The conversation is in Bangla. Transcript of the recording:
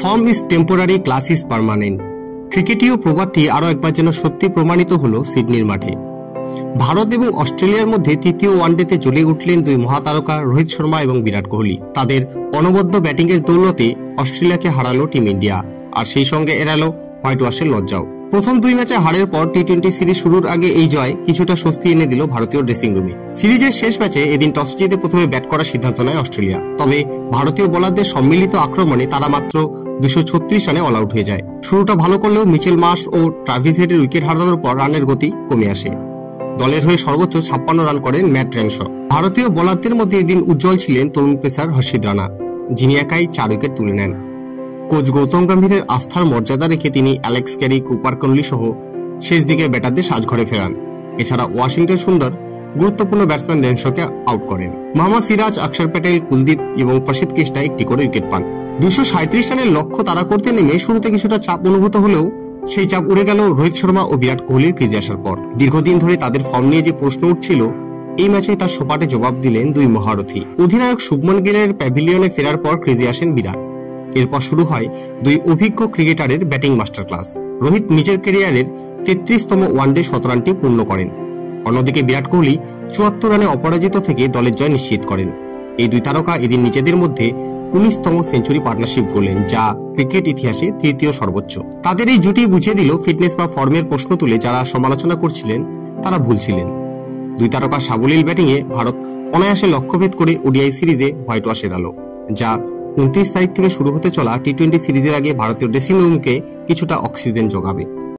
Form is temporary, class is permanent. ক্রিকেটীয় প্রবাদটি আরও একবার যেন সত্যি প্রমাণিত হলো সিডনির মাঠে। ভারত এবং অস্ট্রেলিয়ার মধ্যে তৃতীয় ওয়ানডেতে জ্বলে উঠলেন দুই মহাতারকা রোহিত শর্মা এবং বিরাট কোহলি। তাদের অনবদ্য ব্যাটিংয়ের দৌলতে অস্ট্রেলিয়াকে হারালো টিম ইন্ডিয়া, আর সেই সঙ্গে এড়ালো হোয়াইট ওয়াশের লজ্জাও। প্রথম দুই ম্যাচে হারের পর টি-20 সিরিজ শুরুর আগে এই জয় কিছুটা স্বস্তি এনে দিল ভারতীয় ড্রেসিং রুমে। সিরিজের শেষ ম্যাচে এদিন টস জিতে প্রথমে ব্যাট করার সিদ্ধান্ত নেয় অস্ট্রেলিয়া। তবে ভারতীয় বোলারদের সম্মিলিত আক্রমণে তারা মাত্র 236 রানে অল আউট হয়ে যায়। শুরুটা ভালো করলেও মিচেল মার্শ ও ট্রাভিস হেডের উইকেট হারানোর পর রানের গতি কমে আসে। দলের হয়ে সর্বোচ্চ 56 রান করেন ম্যাট রেনশ। ভারতীয় বোলারদের মধ্যে এদিন উজ্জ্বল ছিলেন তরুণ পেসার হর্ষিত রানা, যিনি একাই 4 উইকেট তুলে নেন। কোচ গৌতম গম্ভীরের আস্থার মর্যাদা রেখে তিনি অ্যালেক্স ক্যারি, কুপার কনলি সহ শেষ দিকে ব্যাটারদের সাজঘরে ফেরান। এছাড়া ওয়াশিংটন সুন্দর গুরুত্বপূর্ণ ব্যাটসম্যান রেনশকে আউট করেন। মোহাম্মদ সিরাজ, অক্ষর প্যাটেল, কুলদীপ এবং প্রসিদ্ধ কৃষ্ণা একটি করে উইকেট পান। 237 রানের লক্ষ্য তারা করতে নেমে শুরুতে কিছুটা চাপ অনুভূত হলেও সেই চাপ উড়ে গেল রোহিত শর্মা ও বিরাট কোহলির ক্রিজে আসার পর। দীর্ঘদিন ধরে তাদের ফর্ম নিয়ে যে প্রশ্ন উঠছিল, এই ম্যাচে তার সোপাটে জবাব দিলেন দুই মহারথী। অধিনায়ক শুভমন গিলের প্যাভিলিয়নে ফেরার পর ক্রিজে আসেন বিরাট। এরপর শুরু হয় দুই অভিজ্ঞ ক্রিকেটারের ব্যাটিং মাস্টার ক্লাস। রোহিত নিজের ক্যারিয়ারের 33তম ওয়ানডে 17 রানটি পূর্ণ করেন। অন্যদিকে বিরাট কোহলি 74 রানে অপরাজিত থেকে দলের জয় নিশ্চিত করেন। এই দুই তারকা এদিন নিজেদের মধ্যে 19তম সেঞ্চুরি পার্টনারশিপ করলেন, যা ক্রিকেট ইতিহাসে তৃতীয় সর্বোচ্চ। তাদের এই জুটি বুঝিয়ে দিল ফিটনেস বা ফর্মের প্রশ্ন তুলে যারা সমালোচনা করছিলেন তারা ভুল ছিলেন। দুই তারকার সাবলীল ব্যাটিংয়ে ভারত অনায়াসে লক্ষ্যভেদ করে ওডিআই সিরিজে হোয়াইট ওয়াশ এড়ালো, যা 29 তারিখ থেকে শুরু হতে চলা টি-20 সিরিজের আগে ভারতীয় ড্রেসিং রুমকে কিছুটা অক্সিজেন যোগাবে।